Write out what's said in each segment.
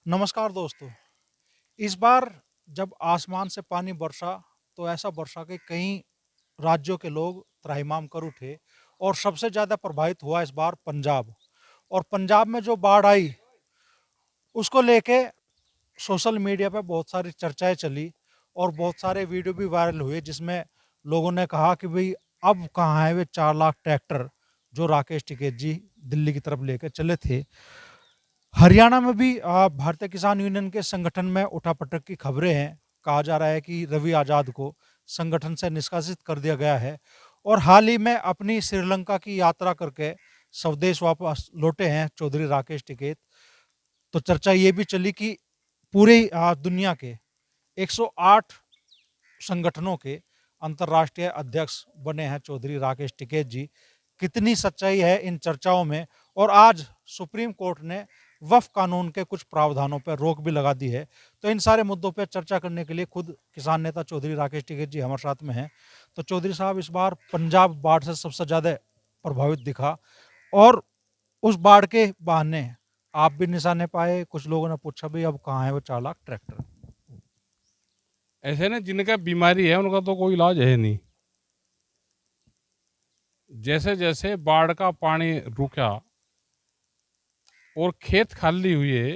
नमस्कार दोस्तों। इस बार जब आसमान से पानी बरसा तो ऐसा बरसा कि कई राज्यों के लोग त्राहिमाम कर उठे और सबसे ज़्यादा प्रभावित हुआ इस बार पंजाब। और पंजाब में जो बाढ़ आई उसको लेके सोशल मीडिया पे बहुत सारी चर्चाएं चली और बहुत सारे वीडियो भी वायरल हुए जिसमें लोगों ने कहा कि भाई अब कहाँ है वे 4 लाख ट्रैक्टर जो राकेश टिकैत जी दिल्ली की तरफ लेकर चले थे। हरियाणा में भी भारतीय किसान यूनियन के संगठन में उठापटक की खबरें हैं। कहा जा रहा है कि रवि आजाद को संगठन से निष्कासित कर दिया गया है और हाल ही में अपनी श्रीलंका की यात्रा करके स्वदेश वापस लौटे हैं चौधरी राकेश टिकैत। तो चर्चा ये भी चली कि पूरे दुनिया के 108 संगठनों के अंतर्राष्ट्रीय अध्यक्ष बने हैं चौधरी राकेश टिकैत जी। कितनी सच्चाई है इन चर्चाओं में। और आज सुप्रीम कोर्ट ने वक्फ कानून के कुछ प्रावधानों पर रोक भी लगा दी है। तो इन सारे मुद्दों पर चर्चा करने के लिए खुद किसान नेता चौधरी राकेश टिकैत जी हमारे साथ में हैं। तो चौधरी साहब, इस बार पंजाब बाढ़ से सबसे ज़्यादा प्रभावित दिखा और उस बाढ़ के बहाने आप भी निशाने पाए। कुछ लोगों ने पूछा भाई अब कहाँ है वो 4 लाख ट्रैक्टर। ऐसे ना जिनका बीमारी है उनका तो कोई इलाज है नहीं। जैसे जैसे बाढ़ का पानी रुका और खेत खाली हुए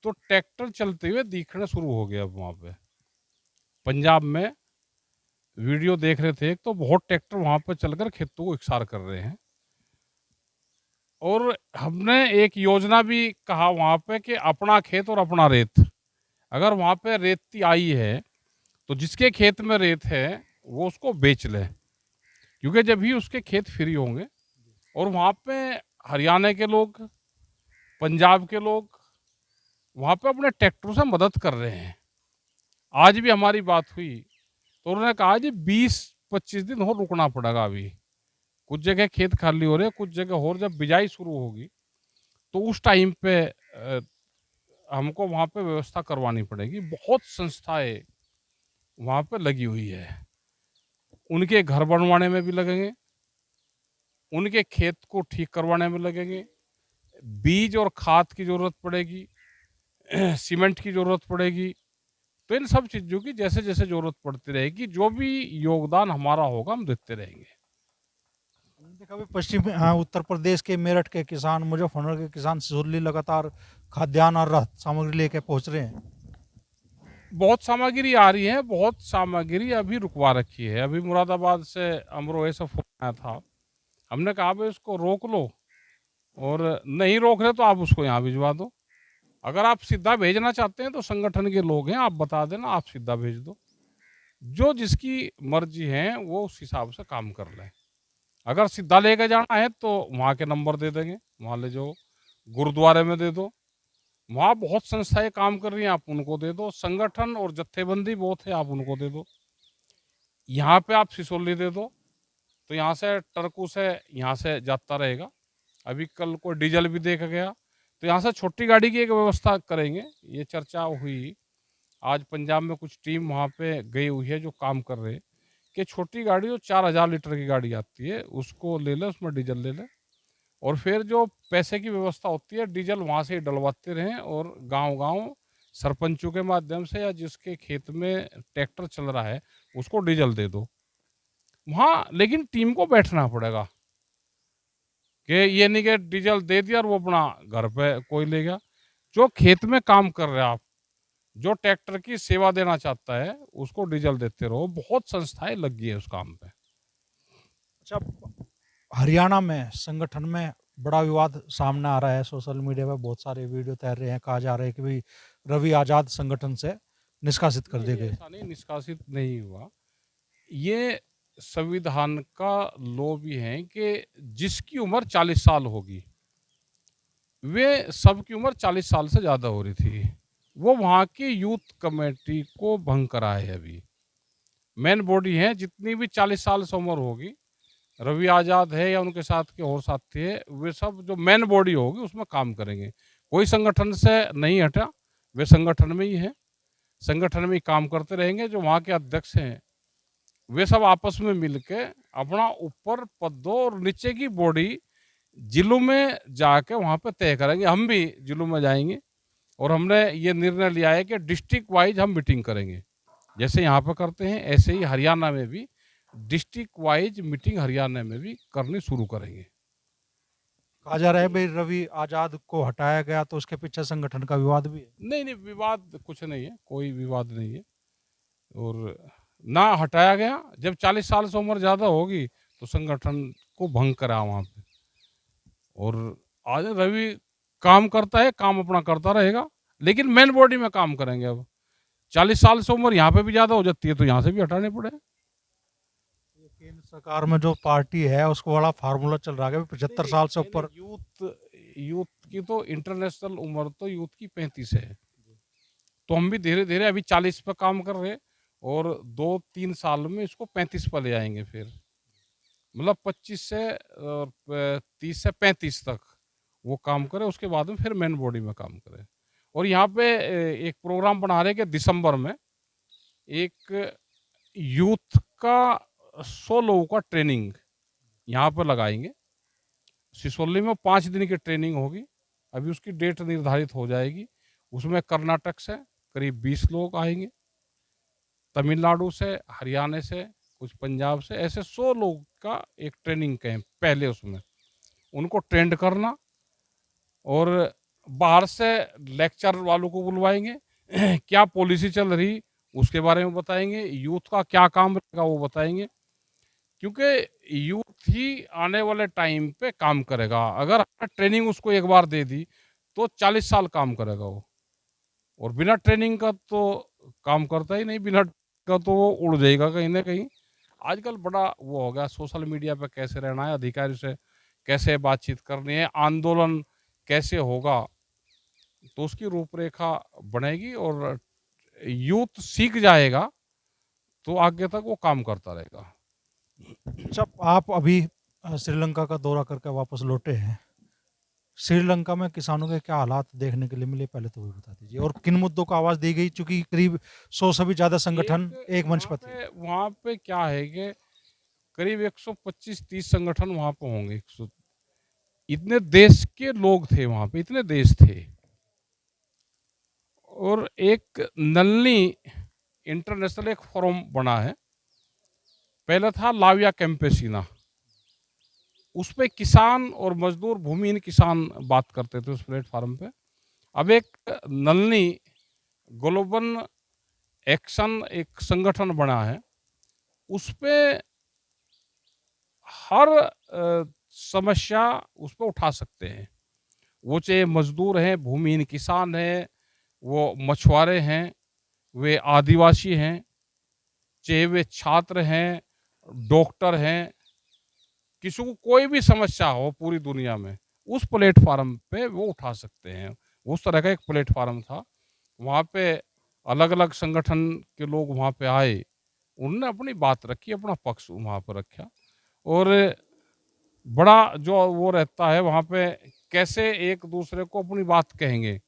तो ट्रैक्टर चलते हुए दिखना शुरू हो गया। अब वहाँ पे पंजाब में वीडियो देख रहे थे, एक तो बहुत ट्रैक्टर वहाँ पे चलकर खेतों को इकसार कर रहे हैं। और हमने एक योजना भी कहा वहाँ पे कि अपना खेत और अपना रेत। अगर वहाँ पे रेती आई है तो जिसके खेत में रेत है वो उसको बेच ले, क्योंकि जब ही उसके खेत फ्री होंगे। और वहाँ पे हरियाणा के लोग, पंजाब के लोग वहाँ पे अपने ट्रैक्टरों से मदद कर रहे हैं। आज भी हमारी बात हुई तो उन्होंने कहा जी 20-25 दिन और रुकना पड़ेगा। अभी कुछ जगह खेत खाली हो रहे हैं, कुछ जगह और जब बिजाई शुरू होगी तो उस टाइम पे हमको वहाँ पे व्यवस्था करवानी पड़ेगी। बहुत संस्थाएं वहाँ पे लगी हुई है, उनके घर बनवाने में भी लगेंगे, उनके खेत को ठीक करवाने में लगेंगे, बीज और खाद की ज़रूरत पड़ेगी, सीमेंट की ज़रूरत पड़ेगी। तो इन सब चीज़ों की जैसे जैसे ज़रूरत पड़ती रहेगी, जो भी योगदान हमारा होगा हम देते रहेंगे। हमने देखा भी पश्चिम उत्तर प्रदेश के मेरठ के किसान, मुजफ्फरनगर के किसान सिसोली लगातार खाद्यान्न और राहत सामग्री लेके पहुंच रहे हैं। बहुत सामग्री आ रही है, बहुत सामग्री अभी रुकवा रखी है। अभी मुरादाबाद से अमरोहे से फोन आया था, हमने कहा भाई उसको रोक लो, और नहीं रोक रहे तो आप उसको यहाँ भिजवा दो। अगर आप सीधा भेजना चाहते हैं तो संगठन के लोग हैं, आप बता देना, आप सीधा भेज दो। जो जिसकी मर्जी है वो उस हिसाब से काम कर लें। अगर सीधा लेके जाना है तो वहाँ के नंबर दे देंगे, वहाँ ले जाओ, गुरुद्वारे में दे दो, वहाँ बहुत संस्थाएं काम कर रही हैं, आप उनको दे दो। संगठन और जत्थेबंदी बहुत है, आप उनको दे दो। यहाँ पे आप सिसोली दे दो तो यहाँ से टरकू से यहाँ से जाता रहेगा। अभी कल को डीजल भी देखा गया तो यहाँ से छोटी गाड़ी की एक व्यवस्था करेंगे। ये चर्चा हुई, आज पंजाब में कुछ टीम वहाँ पे गई हुई है जो काम कर रहे हैं कि छोटी गाड़ी जो 4000 लीटर की गाड़ी आती है उसको ले ले, उसमें डीजल ले ले, और फिर जो पैसे की व्यवस्था होती है डीजल वहाँ से ही डलवाते रहें, और गांव-गांव सरपंचों के माध्यम से या जिसके खेत में ट्रैक्टर चल रहा है उसको डीजल दे दो। वहाँ लेकिन टीम को बैठना पड़ेगा कि ये नहीं कि डीजल दे दिया और वो अपना घर पे कोई ले गया। जो खेत में काम कर रहे हैं आप, जो ट्रैक्टर की सेवा देना चाहता है उसको डीजल देते रहो। बहुत संस्थाएं लगी है उस काम पे। अच्छा, हरियाणा में संगठन में बड़ा विवाद सामने आ रहा है। सोशल मीडिया पे बहुत सारे वीडियो तैर रहे हैं। कहा जा रहा है कि भाई रवि आजाद संगठन से निष्कासित कर दिए नहीं, गए। ऐसा नहीं, निष्कासित नहीं हुआ। ये संविधान का लॉ भी है कि जिसकी उम्र 40 साल होगी, वे सबकी उम्र 40 साल से ज़्यादा हो रही थी, वो वहाँ की यूथ कमेटी को भंग करा है। अभी मेन बॉडी है, जितनी भी 40 साल से उम्र होगी, रवि आज़ाद है या उनके साथ के और साथी है, वे सब जो मेन बॉडी होगी उसमें काम करेंगे। कोई संगठन से नहीं हटा, वे संगठन में ही है, संगठन में ही काम करते रहेंगे। जो वहाँ के अध्यक्ष हैं वे सब आपस में मिलके अपना ऊपर पदों और नीचे की बॉडी जिलों में जाके वहाँ पे तय करेंगे। हम भी जिलों में जाएंगे और हमने ये निर्णय लिया है कि डिस्ट्रिक्ट वाइज हम मीटिंग करेंगे, जैसे यहाँ पे करते हैं ऐसे ही हरियाणा में भी डिस्ट्रिक्ट वाइज मीटिंग हरियाणा में भी करनी शुरू करेंगे। कहा जा रहा है भाई रवि आजाद को हटाया गया तो उसके पीछे संगठन का विवाद भी है। नहीं नहीं, विवाद कुछ नहीं है, कोई विवाद नहीं है। और ना हटाया गया, जब 40 साल से उम्र ज़्यादा होगी तो संगठन को भंग करा वहाँ पे। और आज रवि काम करता है, काम अपना करता रहेगा, लेकिन मेन बॉडी में काम करेंगे। अब 40 साल से उम्र यहाँ पे भी ज़्यादा हो जाती है तो यहाँ से भी हटाने पड़े। ये केंद्र सरकार में जो पार्टी है उसको बड़ा फार्मूला चल रहा है 75 साल से ऊपर। यूथ यूथ की तो इंटरनेशनल उम्र तो यूथ की 35 है, तो हम भी धीरे धीरे अभी 40 पे काम कर रहे हैं और 2-3 साल में इसको 35 पर ले आएंगे। फिर मतलब 25 से 30 से 35 तक वो काम करे, उसके बाद में फिर मेन बॉडी में काम करे। और यहाँ पे एक प्रोग्राम बना रहे हैं कि दिसंबर में एक यूथ का 100 लोगों का ट्रेनिंग यहाँ पर लगाएंगे। सिसोली में 5 दिन की ट्रेनिंग होगी, अभी उसकी डेट निर्धारित हो जाएगी। उसमें कर्नाटक से करीब 20 लोग आएंगे, तमिलनाडु से, हरियाणा से, कुछ पंजाब से, ऐसे 100 लोग का एक ट्रेनिंग कैंप पहले उसमें उनको ट्रेंड करना। और बाहर से लेक्चर वालों को बुलवाएंगे क्या पॉलिसी चल रही उसके बारे में बताएंगे, यूथ का क्या काम रहेगा वो बताएंगे, क्योंकि यूथ ही आने वाले टाइम पे काम करेगा। अगर ट्रेनिंग उसको एक बार दे दी तो 40 साल काम करेगा वो, और बिना ट्रेनिंग का तो काम करता ही नहीं, बिना का तो वो उड़ जाएगा कहीं ना कहीं। आजकल बड़ा वो हो गया, सोशल मीडिया पे कैसे रहना है, अधिकारी से कैसे बातचीत करनी है, आंदोलन कैसे होगा, तो उसकी रूपरेखा बनेगी और यूथ सीख जाएगा तो आगे तक वो काम करता रहेगा। जब आप अभी श्रीलंका का दौरा करके वापस लौटे हैं, श्रीलंका में किसानों के क्या हालात देखने के लिए मिले, पहले तो वो बता दीजिए, और किन मुद्दों को आवाज दी गई, चूंकि करीब 100 से भी ज्यादा संगठन एक मंच पर थे। वहाँ पे क्या है कि करीब 125-30 संगठन वहाँ पे होंगे। 100 इतने देश के लोग थे वहाँ पे, इतने देश थे। और एक नलनी इंटरनेशनल एक फोरम बना है, पहले था लाविया कैंपेसिना, उस पे किसान और मजदूर भूमिहीन किसान बात करते थे उस प्लेटफार्म पे। अब एक नलनी ग्लोबल एक्शन एक संगठन बना है, उस पे हर समस्या उस पर उठा सकते हैं, वो चाहे मजदूर हैं, भूमिहीन किसान हैं, वो मछुआरे हैं, वे आदिवासी हैं, चाहे वे छात्र हैं, डॉक्टर हैं, किसी को कोई भी समस्या हो पूरी दुनिया में उस प्लेटफार्म पे वो उठा सकते हैं। उस तरह का एक प्लेटफार्म था, वहाँ पे अलग अलग संगठन के लोग वहाँ पे आए, उन्होंने अपनी बात रखी, अपना पक्ष वहाँ पर रखा। और बड़ा जो वो रहता है वहाँ पे कैसे एक दूसरे को अपनी बात कहेंगे,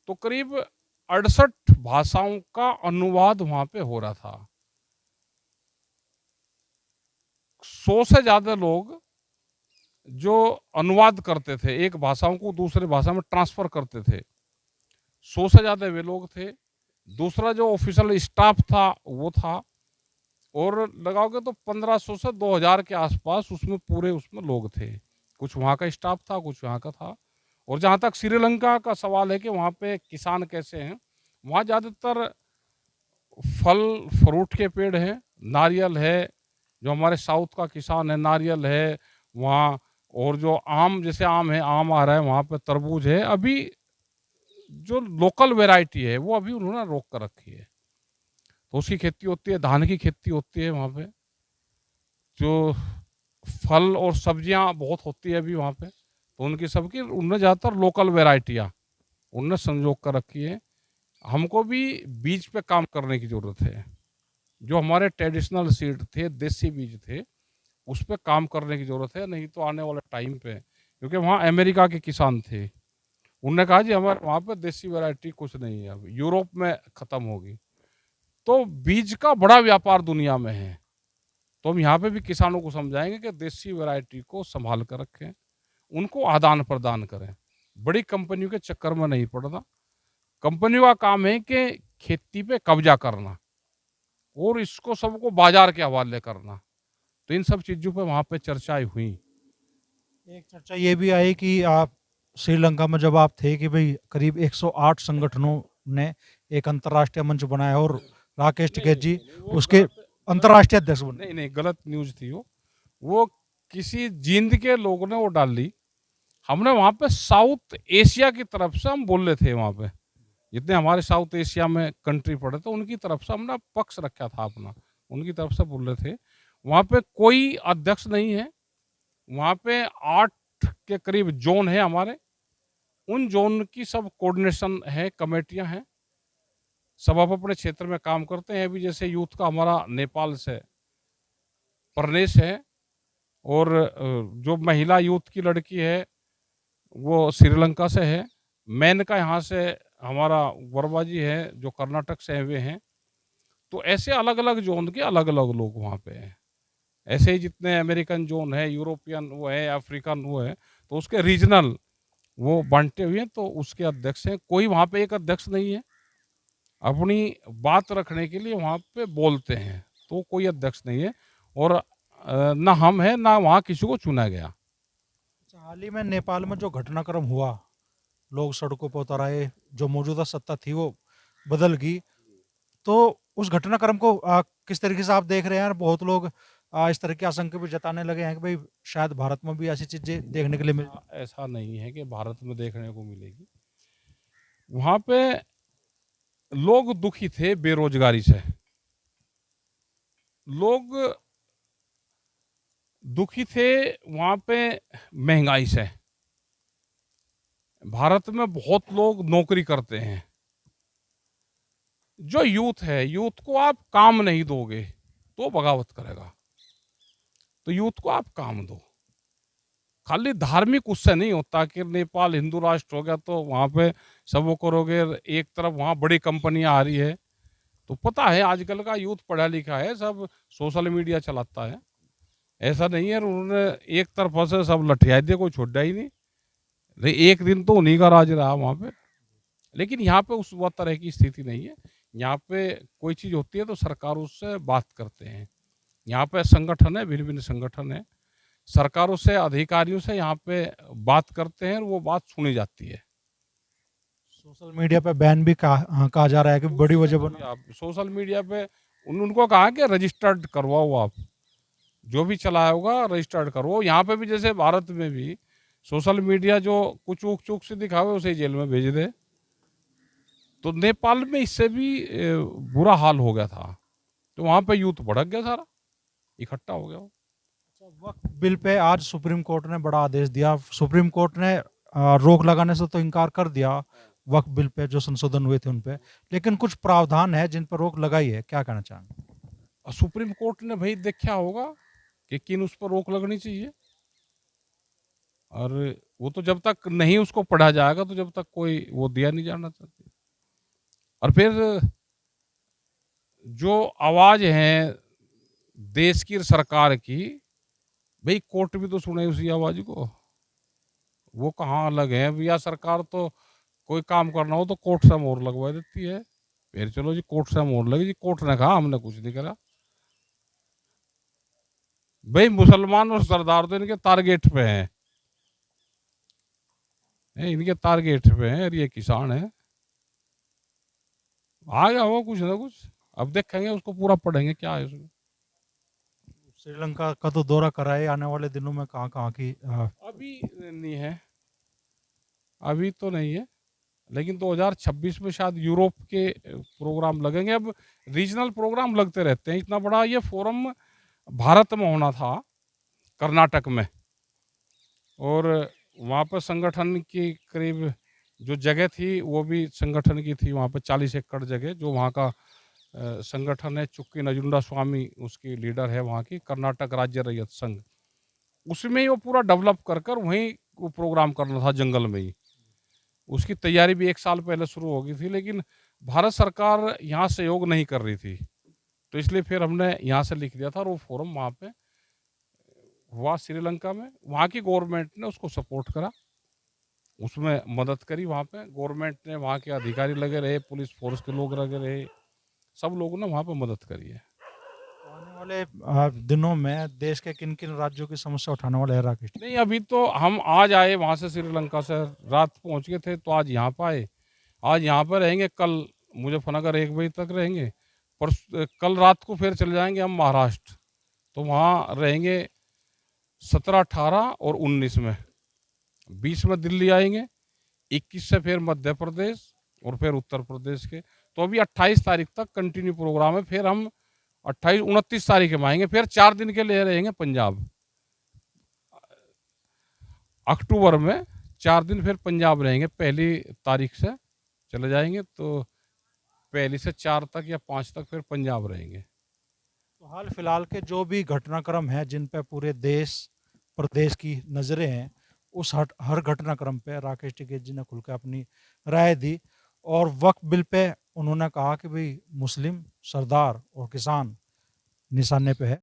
तो करीब 68 भाषाओं का अनुवाद वहाँ पे हो रहा था। 100 से ज़्यादा लोग जो अनुवाद करते थे, एक भाषाओं को दूसरे भाषा में ट्रांसफ़र करते थे, 100 से ज़्यादा वे लोग थे। दूसरा जो ऑफिशियल स्टाफ था वो था, और लगाओगे तो 1500 से 2000 के आसपास उसमें पूरे उसमें लोग थे। कुछ वहाँ का स्टाफ था, कुछ यहाँ का था। और जहाँ तक श्रीलंका का सवाल है कि वहाँ पे किसान कैसे हैं, वहाँ ज़्यादातर फल फ्रूट के पेड़ हैं, नारियल है, जो हमारे साउथ का किसान है, नारियल है वहाँ। और जो आम, जैसे आम है, आम आ रहा है वहाँ पे, तरबूज है। अभी जो लोकल वैरायटी है वो अभी उन्होंने रोक कर रखी है, तो उसकी खेती होती है, धान की खेती होती है वहाँ पे। जो फल और सब्जियाँ बहुत होती है अभी वहाँ पे, तो उनकी सबकी उनने ज़्यादातर लोकल वैरायटियाँ उनने संजोग कर रखी है। हमको भी बीज पे काम करने की ज़रूरत है, जो हमारे ट्रेडिशनल सीड थे, देसी बीज थे, उस पे काम करने की ज़रूरत है। नहीं तो आने वाले टाइम पे, क्योंकि वहाँ अमेरिका के किसान थे, उन्होंने कहा जी हमारे वहाँ पे देसी वैरायटी कुछ नहीं है, अब यूरोप में ख़त्म होगी। तो बीज का बड़ा व्यापार दुनिया में है, तो हम यहाँ पे भी किसानों को समझाएंगे कि देसी वैरायटी को संभाल कर रखें, उनको आदान प्रदान करें, बड़ी कंपनियों के चक्कर में नहीं पड़ना। कंपनियों का काम है कि खेती पे कब्जा करना और इसको सबको बाजार के हवाले करना। तो इन सब चीज़ों पे वहाँ पे चर्चाएँ हुई। एक चर्चा ये भी आई कि आप श्रीलंका में जब आप थे कि भाई करीब 108 संगठनों ने एक अंतर्राष्ट्रीय मंच बनाया और राकेश नहीं, टिकैत नहीं, जी नहीं, नहीं, वो उसके गलत अंतर्राष्ट्रीय अध्यक्ष बने। नहीं, नहीं, गलत न्यूज़ थी वो। वो किसी जींद के लोगों ने वो डाली। हमने वहाँ पे साउथ एशिया की तरफ से हम बोल रहे थे वहाँ पे। जितने हमारे साउथ एशिया में कंट्री पड़े थे उनकी तरफ से हमने पक्ष रखा था अपना। उनकी तरफ से बोल रहे थे। वहाँ पे कोई अध्यक्ष नहीं है। वहाँ पे 8 के करीब ज़ोन है हमारे। उन ज़ोन की सब कोऑर्डिनेशन है, कमेटियाँ हैं। सब अपने क्षेत्र में काम करते हैं। अभी जैसे यूथ का हमारा नेपाल से प्रदेश है और जो महिला यूथ की लड़की है वो श्रीलंका से है। मेन का यहाँ से हमारा वर्मा जी है जो कर्नाटक से हुए हैं। तो ऐसे अलग-अलग ज़ोन के अलग-अलग लोग वहाँ पे हैं। ऐसे ही जितने अमेरिकन ज़ोन है, यूरोपियन वो है, अफ्रीकन वो है, तो उसके रीजनल वो बाँटे हुए हैं, तो उसके अध्यक्ष हैं। कोई वहाँ पे एक अध्यक्ष नहीं है। अपनी बात रखने के लिए वहाँ पे बोलते हैं, तो कोई अध्यक्ष नहीं है और ना हम हैं, ना वहाँ किसी को चुना गया। अच्छा, हाल ही में नेपाल में जो घटनाक्रम हुआ, लोग सड़कों पर उतर आए, जो मौजूदा सत्ता थी वो बदल गई। तो उस घटनाक्रम को किस तरीके से आप देख रहे हैं? और बहुत लोग इस तरह की आशंका भी जताने लगे हैं कि भाई शायद भारत में भी ऐसी चीजें देखने के लिए मिल। ऐसा नहीं है कि भारत में देखने को मिलेगी। वहाँ पे लोग दुखी थे बेरोजगारी से। लोग दुखी थे वहाँ पे महंगाई से। भारत में बहुत लोग नौकरी करते हैं। जो यूथ है, यूथ को आप काम नहीं दोगे तो बगावत करेगा। तो यूथ को आप काम दो। खाली धार्मिक उससे नहीं होता कि नेपाल हिंदू राष्ट्र हो गया तो वहाँ पे सब वो करोगे। एक तरफ वहाँ बड़ी कंपनियां आ रही है, तो पता है आजकल का यूथ पढ़ा लिखा है, सब सोशल मीडिया चलाता है। ऐसा नहीं है उन्होंने एक तरफा से सब लठिया दिया, कोई छोड़ा ही नहीं। एक दिन तो उन्हीं का राज रहा वहाँ पे। लेकिन यहाँ पे उस वो तरह की स्थिति नहीं है। यहाँ पे कोई चीज़ होती है तो सरकार उससे बात करते हैं। यहाँ पे संगठन है, भिन्न-भिन्न संगठन है। सरकारों से, अधिकारियों से यहाँ पे बात करते हैं और वो बात सुनी जाती है। सोशल मीडिया पे बैन भी कहा जा रहा है कि बड़ी वजह अभी बना। आप सोशल मीडिया पे उनको कहा कि रजिस्टर्ड करवाओ आप। जो भी चलाया होगा रजिस्टर्ड करो। यहाँ पे भी जैसे भारत में भी सोशल मीडिया जो कुछ ऊक-चूक से दिखावे उसे जेल में भेज दे। तो नेपाल में इससे भी बुरा हाल हो गया था। तो वहाँ पे यूथ भड़क गया सारा, इकट्ठा हो गया वो। वक्फ बिल पे आज सुप्रीम कोर्ट ने बड़ा आदेश दिया। सुप्रीम कोर्ट ने रोक लगाने से तो इनकार कर दिया वक्फ बिल पे जो संशोधन हुए थे उन पे, लेकिन कुछ प्रावधान है जिन पर रोक लगाई है। क्या कहना चाहेंगे? और सुप्रीम कोर्ट ने भाई देखा होगा कि किन उस पर रोक लगनी चाहिए। और वो तो जब तक नहीं उसको पढ़ा जाएगा तो जब तक कोई वो दिया नहीं जाना चाहिए। और फिर जो आवाज़ है देश की सरकार की, भाई कोर्ट भी तो सुने उसी आवाज़ को। वो कहाँ अलग है भैया। सरकार तो कोई काम करना हो तो कोर्ट से मोहर लगवा देती है। फिर चलो जी कोर्ट से मोहर लगी जी, कोर्ट ने कहा हमने कुछ नहीं करा। भाई मुसलमान और सरदार तो इनके टारगेट पे हैं। इनके टारगेट पे हैं और ये किसान है। आ गया होगा कुछ ना कुछ। अब देखेंगे उसको पूरा पढ़ेंगे क्या है उसमें। श्रीलंका का तो दौरा कराए आने वाले दिनों में, कहाँ कहाँ की अभी नहीं है, अभी तो नहीं है। लेकिन 2026 में शायद यूरोप के प्रोग्राम लगेंगे। अब रीजनल प्रोग्राम लगते रहते हैं। इतना बड़ा ये फोरम भारत में होना था, कर्नाटक में। और वहाँ पर संगठन की करीब जो जगह थी वो भी संगठन की थी। वहाँ पे 40 एकड़ जगह जो वहाँ का संगठन है, चुक्की नजुंडा स्वामी उसकी लीडर है वहाँ की, कर्नाटक राज्य रैयत संघ। उसमें ही वो पूरा डेवलप कर कर वहीं वो प्रोग्राम करना था जंगल में ही। उसकी तैयारी भी 1 साल पहले शुरू हो गई थी, लेकिन भारत सरकार यहाँ सहयोग नहीं कर रही थी। तो इसलिए फिर हमने यहाँ से लिख दिया था और वो फोरम वहाँ पे हुआ श्रीलंका में। वहाँ की गवर्नमेंट ने उसको सपोर्ट करा उसमें मदद करी। वहाँ पे गवर्नमेंट ने, वहाँ के अधिकारी लगे रहे, पुलिस फोर्स के लोग लगे रहे, सब लोगों ने वहाँ पे मदद करी है। तो आने वाले दिनों में देश के किन किन राज्यों की समस्या उठाने वाले हैं राकेश टिकैत? नहीं, अभी तो हम आज आए वहाँ से, श्रीलंका से रात पहुँच गए थे, तो आज यहाँ पे आए। आज यहाँ पे रहेंगे, कल मुजफ्फरनगर 1 बजे तक रहेंगे, कल रात को फिर चले जाएंगे हम महाराष्ट्र। तो वहाँ रहेंगे 17, 18 और 19 में। 20 में दिल्ली आएंगे, 21 से फिर मध्य प्रदेश और फिर उत्तर प्रदेश के। तो अभी 28 तारीख तक कंटिन्यू प्रोग्राम है। फिर हम 28, 29 तारीख में आएंगे, फिर 4 दिन के लिए रहेंगे पंजाब। अक्टूबर में 4 दिन फिर पंजाब रहेंगे। 1 तारीख से चले जाएंगे, तो 1 से 4 तक या 5 तक फिर पंजाब रहेंगे। तो हाल फिलहाल के जो भी घटनाक्रम हैं जिन पे पूरे देश प्रदेश की नज़रें हैं, उस हर घटनाक्रम पे राकेश टिकैत जी ने खुलकर अपनी राय दी। और वक्फ बिल पे उन्होंने कहा कि भाई मुस्लिम, सरदार और किसान निशाने पे है।